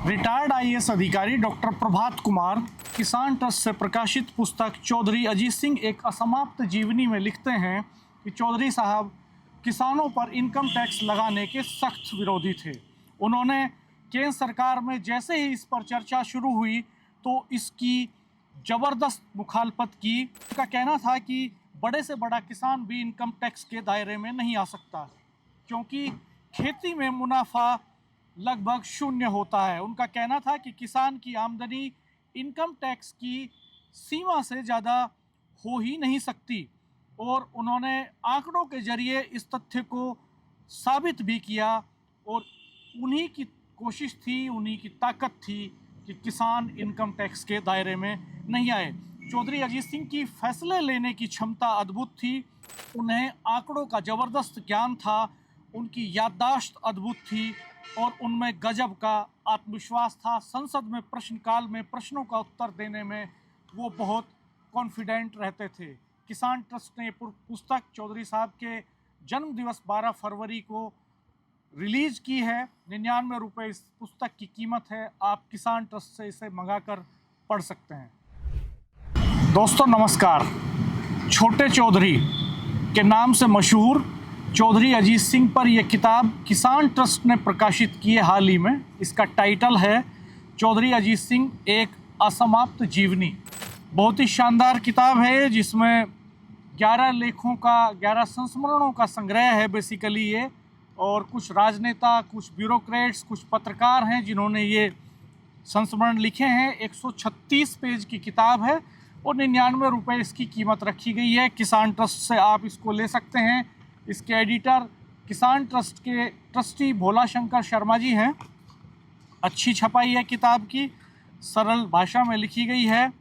Retired IAS अधिकारी doctor Prabhat Kumar किसान trust से प्रकाशित पुस्तक चौधरी अजीत सिंह एक असमाप्त जीवनी में लिखते हैं कि चौधरी साहब किसानों पर इनकम टैक्स लगाने के सख्त विरोधी थे। उन्होंने केंद्र सरकार में जैसे ही इस पर चर्चा शुरू हुई तो इसकी ज़बरदस्त मुखालफत की। उनका कहना था कि बड़े से बड़ा किसान भी इनकम टैक्स के दायरे में नहीं आ सकता, क्योंकि खेती में मुनाफा लगभग शून्य होता है। उनका कहना था कि किसान की आमदनी इनकम टैक्स की सीमा से ज़्यादा हो ही नहीं सकती, और उन्होंने आंकड़ों के जरिए इस तथ्य को साबित भी किया, और उन्हीं की कोशिश थी, उन्हीं की ताकत थी कि किसान इनकम टैक्स के दायरे में नहीं आए। चौधरी अजीत सिंह की फैसले लेने की क्षमता अद्भुत थी। उन्हें आंकड़ों का ज़बरदस्त ज्ञान था, उनकी याददाश्त अद्भुत थी और उनमें गजब का आत्मविश्वास था। संसद में प्रश्नकाल में प्रश्नों का उत्तर देने में वो बहुत कॉन्फिडेंट रहते थे। किसान ट्रस्ट ने पुस्तक चौधरी साहब के जन्म दिवस 12 फरवरी को रिलीज़ की है। 99 रुपये इस पुस्तक की कीमत है। आप किसान ट्रस्ट से इसे मंगाकर पढ़ सकते हैं। दोस्तों नमस्कार। छोटे चौधरी के नाम से मशहूर चौधरी अजीत सिंह पर यह किताब किसान ट्रस्ट ने प्रकाशित की है हाल ही में। इसका टाइटल है चौधरी अजीत सिंह एक असमाप्त जीवनी। बहुत ही शानदार किताब है, जिसमें 11 लेखों का 11 संस्मरणों का संग्रह है बेसिकली ये, और कुछ राजनेता, कुछ ब्यूरोक्रेट्स, कुछ पत्रकार हैं जिन्होंने ये संस्मरण लिखे हैं। 136 पेज की किताब है और 99 रुपये इसकी कीमत रखी गई है। किसान ट्रस्ट से आप इसको ले सकते हैं। इसके एडिटर किसान ट्रस्ट के ट्रस्टी भोला शंकर शर्मा जी हैं। अच्छी छपाई है किताब की, सरल भाषा में लिखी गई है,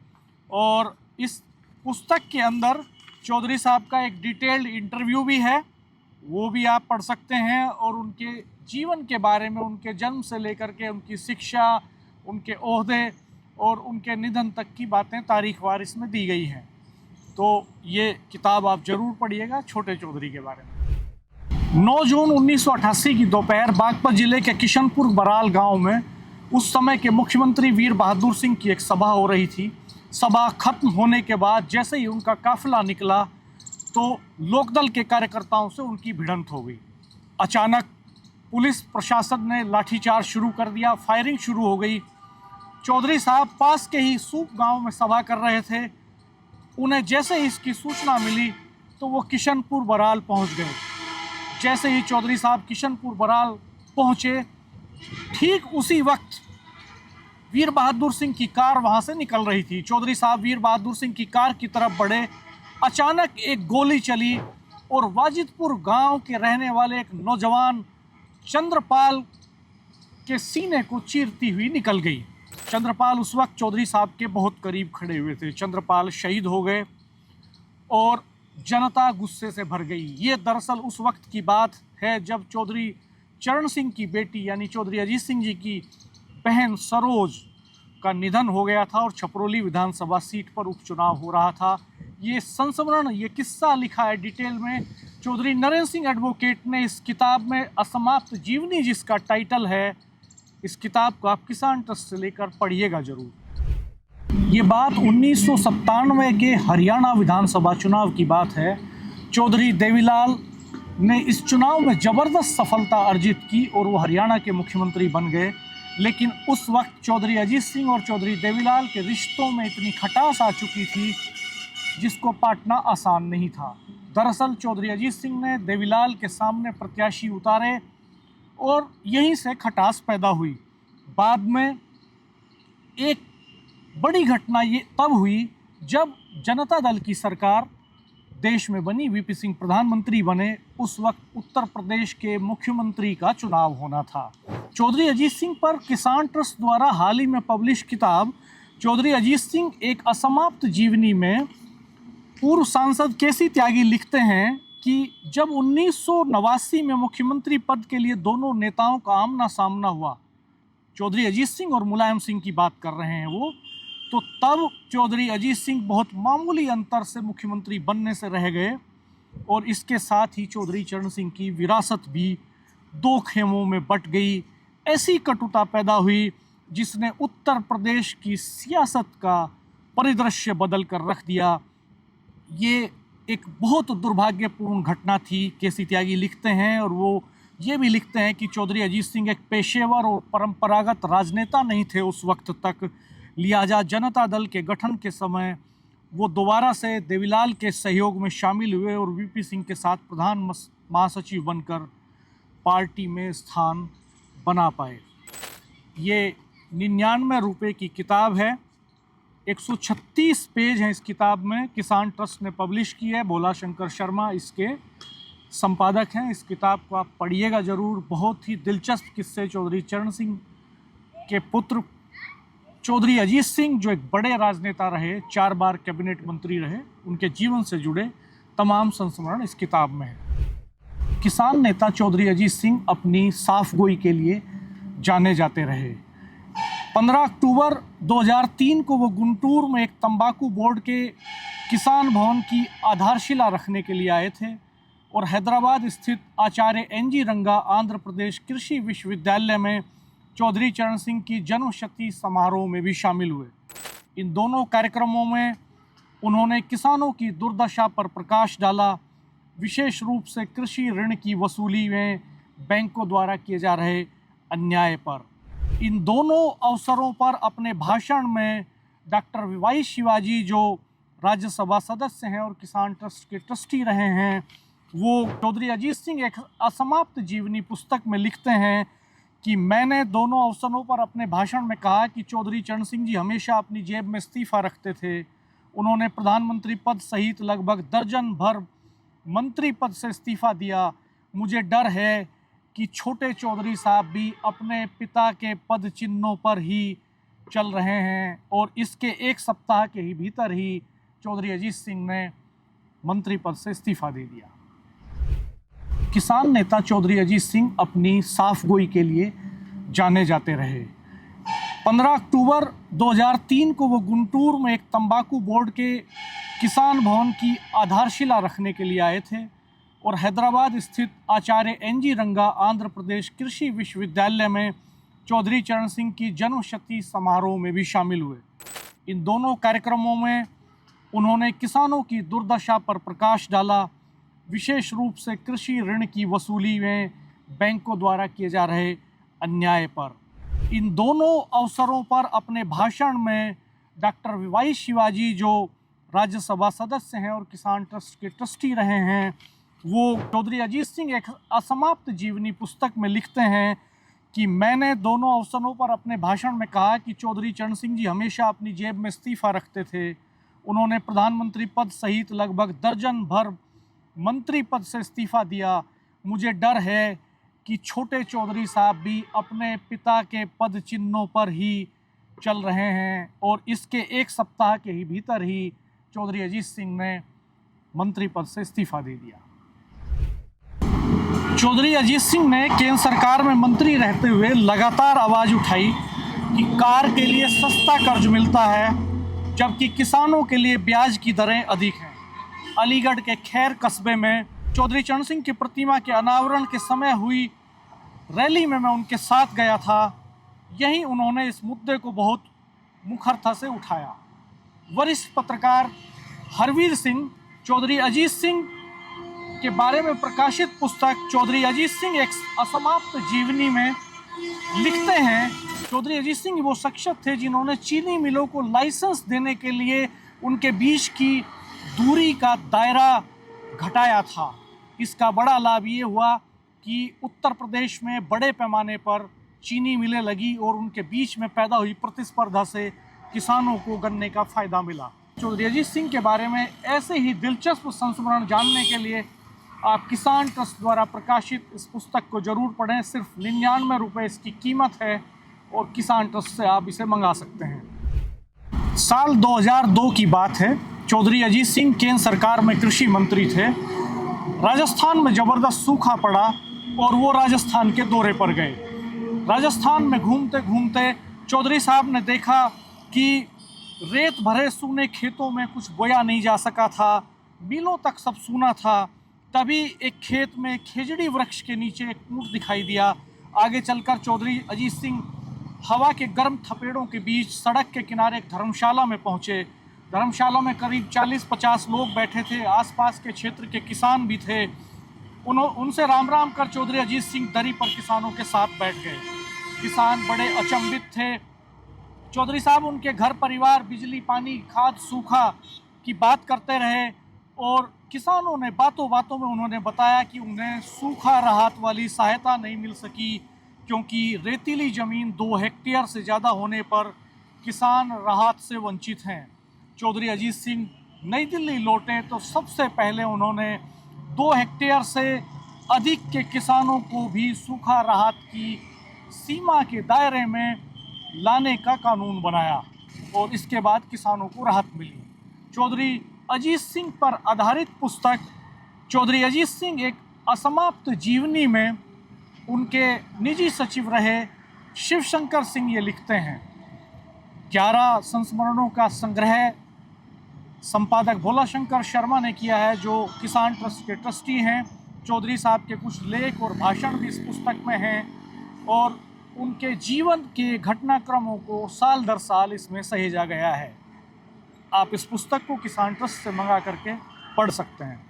और इस पुस्तक के अंदर चौधरी साहब का एक डिटेल्ड इंटरव्यू भी है, वो भी आप पढ़ सकते हैं। और उनके जीवन के बारे में, उनके जन्म से लेकर के उनकी शिक्षा, उनके ओहदे और उनके निधन तक की बातें तारीखवार इसमें दी गई हैं। तो ये किताब आप ज़रूर पढ़िएगा छोटे चौधरी के बारे में। 9 जून 1988 की दोपहर बागपत जिले के किशनपुर बराल गांव में उस समय के मुख्यमंत्री वीर बहादुर सिंह की एक सभा हो रही थी। सभा खत्म होने के बाद जैसे ही उनका काफिला निकला तो लोकदल के कार्यकर्ताओं से उनकी भिड़ंत हो गई। अचानक पुलिस प्रशासन ने लाठीचार्ज शुरू कर दिया, फायरिंग शुरू हो गई। चौधरी साहब पास के ही सूप गांव में सभा कर रहे थे। उन्हें जैसे ही इसकी सूचना मिली तो वो किशनपुर बराल पहुंच गए। जैसे ही चौधरी साहब किशनपुर बराल पहुंचे, ठीक उसी वक्त वीर बहादुर सिंह की कार वहां से निकल रही थी। चौधरी साहब वीर बहादुर सिंह की कार की तरफ बढ़े। अचानक एक गोली चली और वाजिदपुर गांव के रहने वाले एक नौजवान चंद्रपाल के सीने को चीरती हुई निकल गई। चंद्रपाल उस वक्त चौधरी साहब के बहुत करीब खड़े हुए थे। चंद्रपाल शहीद हो गए और जनता गुस्से से भर गई। ये दरअसल उस वक्त की बात है जब चौधरी चरण सिंह की बेटी यानी चौधरी अजीत सिंह जी की बहन सरोज का निधन हो गया था और छपरोली विधानसभा सीट पर उपचुनाव हो रहा था। ये संस्मरण, ये किस्सा लिखा है डिटेल में चौधरी नरेंद्र सिंह एडवोकेट ने इस किताब में। असमाप्त जीवनी जिसका टाइटल है, इस किताब को आप किसान ट्रस्ट से लेकर पढ़िएगा ज़रूर। ये बात 1997 के हरियाणा विधानसभा चुनाव की बात है। चौधरी देवीलाल ने इस चुनाव में ज़बरदस्त सफलता अर्जित की और वो हरियाणा के मुख्यमंत्री बन गए। लेकिन उस वक्त चौधरी अजीत सिंह और चौधरी देवीलाल के रिश्तों में इतनी खटास आ चुकी थी जिसको पाटना आसान नहीं था। दरअसल चौधरी अजीत सिंह ने देवीलाल के सामने प्रत्याशी उतारे और यहीं से खटास पैदा हुई। बाद में एक बड़ी घटना ये तब हुई जब जनता दल की सरकार देश में बनी, वीपी सिंह प्रधानमंत्री बने। उस वक्त उत्तर प्रदेश के मुख्यमंत्री का चुनाव होना था। चौधरी अजीत सिंह पर किसान ट्रस्ट द्वारा हाल ही में पब्लिश किताब चौधरी अजीत सिंह एक असमाप्त जीवनी में पूर्व सांसद केसी त्यागी लिखते हैं कि जब 1989 में मुख्यमंत्री पद के लिए दोनों नेताओं का आमना सामना हुआ, चौधरी अजीत सिंह और मुलायम सिंह की बात कर रहे हैं वो, तो तब चौधरी अजीत सिंह बहुत मामूली अंतर से मुख्यमंत्री बनने से रह गए और इसके साथ ही चौधरी चरण सिंह की विरासत भी 2 खेमों में बट गई। ऐसी कटुता पैदा हुई जिसने उत्तर प्रदेश की सियासत का परिदृश्य बदल कर रख दिया। ये एक बहुत दुर्भाग्यपूर्ण घटना थी, केसी त्यागी लिखते हैं। और वो ये भी लिखते हैं कि चौधरी अजीत सिंह एक पेशेवर और परंपरागत राजनेता नहीं थे उस वक्त तक, लिहाजा जनता दल के गठन के समय वो दोबारा से देवीलाल के सहयोग में शामिल हुए और वीपी सिंह के साथ प्रधान महासचिव बनकर पार्टी में स्थान बना पाए। ये 99 रुपये की किताब है, 136 पेज हैं इस किताब में। किसान ट्रस्ट ने पब्लिश की है, भोला शंकर शर्मा इसके संपादक हैं। इस किताब को आप पढ़िएगा ज़रूर। बहुत ही दिलचस्प किस्से चौधरी चरण सिंह के पुत्र चौधरी अजीत सिंह, जो एक बड़े राजनेता रहे, 4 बार कैबिनेट मंत्री रहे, उनके जीवन से जुड़े तमाम संस्मरण इस किताब में है। किसान नेता चौधरी अजीत सिंह अपनी साफगोई के लिए जाने जाते रहे। 15 अक्टूबर 2003 को वो गुंटूर में एक तंबाकू बोर्ड के किसान भवन की आधारशिला रखने के लिए आए थे और हैदराबाद स्थित आचार्य NG रंगा आंध्र प्रदेश कृषि विश्वविद्यालय में चौधरी चरण सिंह की जन्मशती समारोह में भी शामिल हुए। इन दोनों कार्यक्रमों में उन्होंने किसानों की दुर्दशा पर प्रकाश डाला, विशेष रूप से कृषि ऋण की वसूली में बैंकों द्वारा किए जा रहे अन्याय पर। इन दोनों अवसरों पर अपने भाषण में डॉक्टर वाई शिवाजी, जो राज्यसभा सदस्य हैं और किसान ट्रस्ट के ट्रस्टी रहे हैं, वो चौधरी अजीत सिंह एक असमाप्त जीवनी पुस्तक में लिखते हैं कि मैंने दोनों अवसरों पर अपने भाषण में कहा कि चौधरी चरण सिंह जी हमेशा अपनी जेब में इस्तीफ़ा रखते थे। उन्होंने प्रधानमंत्री पद सहित लगभग दर्जन भर मंत्री पद से इस्तीफ़ा दिया। मुझे डर है कि छोटे चौधरी साहब भी अपने पिता के पद चिन्हों पर ही चल रहे हैं। और इसके एक सप्ताह के ही भीतर ही चौधरी अजीत सिंह ने मंत्री पद से इस्तीफ़ा दे दिया। किसान नेता चौधरी अजीत सिंह अपनी साफगोई के लिए जाने जाते रहे। 15 अक्टूबर 2003 को वो गुंटूर में एक तंबाकू बोर्ड के किसान भवन की आधारशिला रखने के लिए आए थे और हैदराबाद स्थित आचार्य NG रंगा आंध्र प्रदेश कृषि विश्वविद्यालय में चौधरी चरण सिंह की जन्मशती समारोह में भी शामिल हुए। इन दोनों कार्यक्रमों में उन्होंने किसानों की दुर्दशा पर प्रकाश डाला, विशेष रूप से कृषि ऋण की वसूली में बैंकों द्वारा किए जा रहे अन्याय पर। इन दोनों अवसरों पर अपने भाषण में डॉक्टर वाई शिवाजी, जो राज्यसभा सदस्य हैं और किसान ट्रस्ट के ट्रस्टी रहे हैं, वो चौधरी अजीत सिंह एक असमाप्त जीवनी पुस्तक में लिखते हैं कि मैंने दोनों अवसरों पर अपने भाषण में कहा कि चौधरी चरण सिंह जी हमेशा अपनी जेब में इस्तीफ़ा रखते थे। उन्होंने प्रधानमंत्री पद सहित लगभग दर्जन भर मंत्री पद से इस्तीफ़ा दिया। मुझे डर है कि छोटे चौधरी साहब भी अपने पिता के पद चिन्हों पर ही चल रहे हैं। और इसके एक सप्ताह के ही भीतर ही चौधरी अजीत सिंह ने मंत्री पद से इस्तीफ़ा दे दिया। चौधरी अजीत सिंह ने केंद्र सरकार में मंत्री रहते हुए लगातार आवाज़ उठाई कि कार के लिए सस्ता कर्ज मिलता है जबकि किसानों के लिए ब्याज की दरें अधिक हैं। अलीगढ़ के खैर कस्बे में चौधरी चरण सिंह की प्रतिमा के अनावरण के समय हुई रैली में मैं उनके साथ गया था। यहीं उन्होंने इस मुद्दे को बहुत मुखरता से उठाया। वरिष्ठ पत्रकार हरवीर सिंह चौधरी अजीत सिंह के बारे में प्रकाशित पुस्तक चौधरी अजीत सिंह एक असमाप्त जीवनी में लिखते हैं, चौधरी अजीत सिंह वो शख्सियत थे जिन्होंने चीनी मिलों को लाइसेंस देने के लिए उनके बीच की दूरी का दायरा घटाया था। इसका बड़ा लाभ ये हुआ कि उत्तर प्रदेश में बड़े पैमाने पर चीनी मिलें लगी और उनके बीच में पैदा हुई प्रतिस्पर्धा से किसानों को गन्ने का फ़ायदा मिला। चौधरी अजीत सिंह के बारे में ऐसे ही दिलचस्प संस्मरण जानने के लिए आप किसान ट्रस्ट द्वारा प्रकाशित इस पुस्तक को ज़रूर पढ़ें। सिर्फ 99 रुपये इसकी कीमत है और किसान ट्रस्ट से आप इसे मंगा सकते हैं। साल 2002 की बात है। चौधरी अजीत सिंह केंद्र सरकार में कृषि मंत्री थे। राजस्थान में ज़बरदस्त सूखा पड़ा और वो राजस्थान के दौरे पर गए। राजस्थान में घूमते घूमते चौधरी साहब ने देखा कि रेत भरे सूने खेतों में कुछ बोया नहीं जा सका था, बिलों तक सब सूना था। तभी एक खेत में खेजड़ी वृक्ष के नीचे एक ऊँट दिखाई दिया। आगे चलकर चौधरी अजीत सिंह हवा के गर्म थपेड़ों के बीच सड़क के किनारे एक धर्मशाला में पहुंचे। धर्मशाला में करीब 40-50 लोग बैठे थे। आसपास के क्षेत्र के किसान भी थे। उनसे राम राम कर चौधरी अजीत सिंह दरी पर किसानों के साथ बैठ गए। किसान बड़े अचंभित थे। चौधरी साहब उनके घर परिवार, बिजली, पानी, खाद, सूखा की बात करते रहे और किसानों ने बातों बातों में उन्होंने बताया कि उन्हें सूखा राहत वाली सहायता नहीं मिल सकी क्योंकि रेतीली ज़मीन 2 हेक्टेयर से ज़्यादा होने पर किसान राहत से वंचित हैं। चौधरी अजीत सिंह नई दिल्ली लौटे तो सबसे पहले उन्होंने 2 हेक्टेयर से अधिक के किसानों को भी सूखा राहत की सीमा के दायरे में लाने का कानून बनाया और इसके बाद किसानों को राहत मिली। चौधरी अजीत सिंह पर आधारित पुस्तक चौधरी अजीत सिंह एक असमाप्त जीवनी में उनके निजी सचिव रहे शिवशंकर सिंह ये लिखते हैं। 11 संस्मरणों का संग्रह संपादक भोलाशंकर शर्मा ने किया है, जो किसान ट्रस्ट के ट्रस्टी हैं। चौधरी साहब के कुछ लेख और भाषण भी इस पुस्तक में हैं और उनके जीवन के घटनाक्रमों को साल दर साल इसमें सहेजा गया है। आप इस पुस्तक को किसान ट्रस्ट से मंगा करके पढ़ सकते हैं।